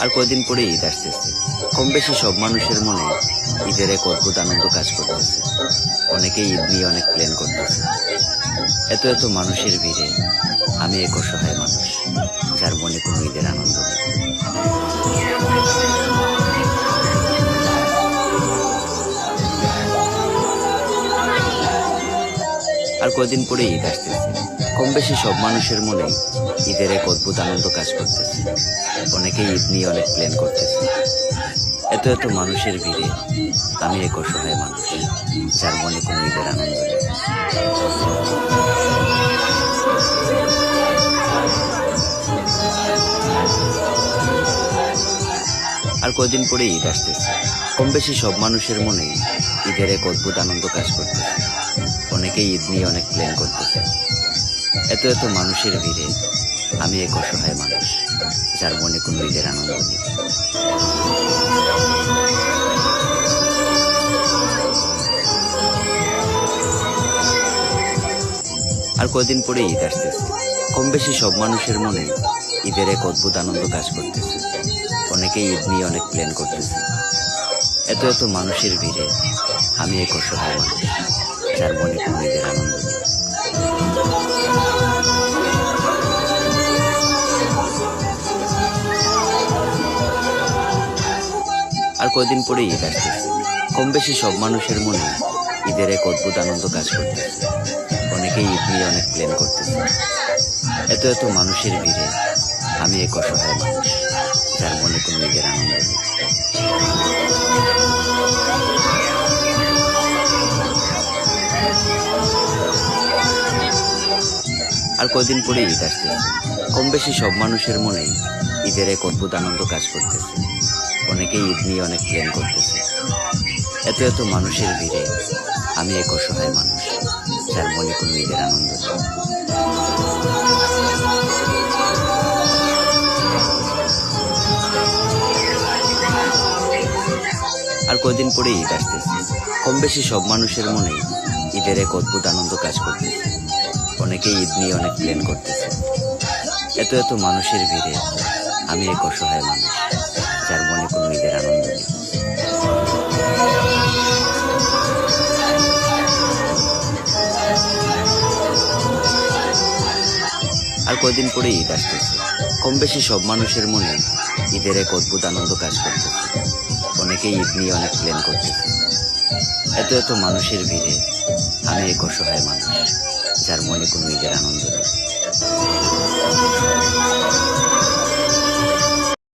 আর কয়দিন পরে ঈদ আসতেছে। কম বেশি সব মানুষের মনে ঈদের এক অদ্ভুত আনন্দ কাজ করতেছে। অনেকেই ঈদ নিয়ে অনেক প্ল্যান করতেছে। এত এত মানুষের ভিড়ে আমি এক অসহায় মানুষ, যার মনে কোনো ঈদের আনন্দ নেই। আর কয়দিন পরে ঈদ আসতেছে। কম বেশি সব মানুষের মনে ঈদের এক অদ্ভুত আনন্দ কাজ করতেছে। অনেকেই ঈদ নিয়ে অনেক প্ল্যান করতেছে। এত এত মানুষের ভিড়ে আমি এক অসহায় মানুষ, যার মনে কোনো ঈদের আনন্দ নেই। আর কয়দিন পরে ঈদ আসতেছে। কম বেশি সব মানুষের মনে ঈদের এক অদ্ভুত আনন্দ কাজ করতেছে। অনেকেই ঈদ নিয়ে অনেক প্ল্যান করতেছে। এত এত মানুষের ভিড়ে আমি এক অসহায় মানুষ, যার মনে কোনো ঈদের আনন্দ নেই। আর কয়দিন পরে ঈদ আসতেছে। কম বেশি সব মানুষের মনে ঈদের এক অদ্ভুত আনন্দ কাজ করতেছে। অনেকেই ঈদ নিয়ে অনেক প্ল্যান করতেছে। এত এত মানুষের ভিড়ে আমি এক অসহায় মানুষ, যার মনে কোনো ঈদের আনন্দ নেই। আর কয়দিন পরে ঈদ আসতেছে। কম বেশি সব মানুষের মনে ঈদের এক অদ্ভুত আনন্দ কাজ করতেছে। অনেকেই ঈদ নিয়ে অনেক প্ল্যান করতেছে। এত এত মানুষের ভিড়ে আমি এক অসহায় মানুষ, যার মনে কোনো ঈদের আনন্দ নেই। আর কয়দিন পরে ঈদ আসতেছে। কম বেশি সব মানুষের মনে ঈদের এক অদ্ভুত আনন্দ কাজ করতেছে। অনেকেই ঈদ নিয়ে অনেক প্ল্যান করতেছে। এত এত মানুষের ভিড়ে আমি এক অসহায় মানুষ, যার মনে কোনো ঈদের আনন্দ নেই। আর কয়দিন পরে ঈদ আসতেছে। কম বেশি সব মানুষের মনে ঈদের এক অদ্ভুত আনন্দ কাজ করতেছে। অনেকেই ঈদ নিয়ে অনেক প্ল্যান করতেছে। এত এত মানুষের ভিড়ে আমি এক অসহায় মানুষ, যার মনে কোনো ঈদের আনন্দ নেই। আর কয়দিন পরে ঈদ আসতেছে। কম বেশি সব মানুষের মনে ঈদের এক অদ্ভুত আনন্দ কাজ করতেছে। অনেকেই ঈদ নিয়ে অনেক প্ল্যান করতেছে। এত এত মানুষের ভিড়ে আমি এক অসহায় মানুষ, যার মনে কোনো ঈদের আনন্দ নেই।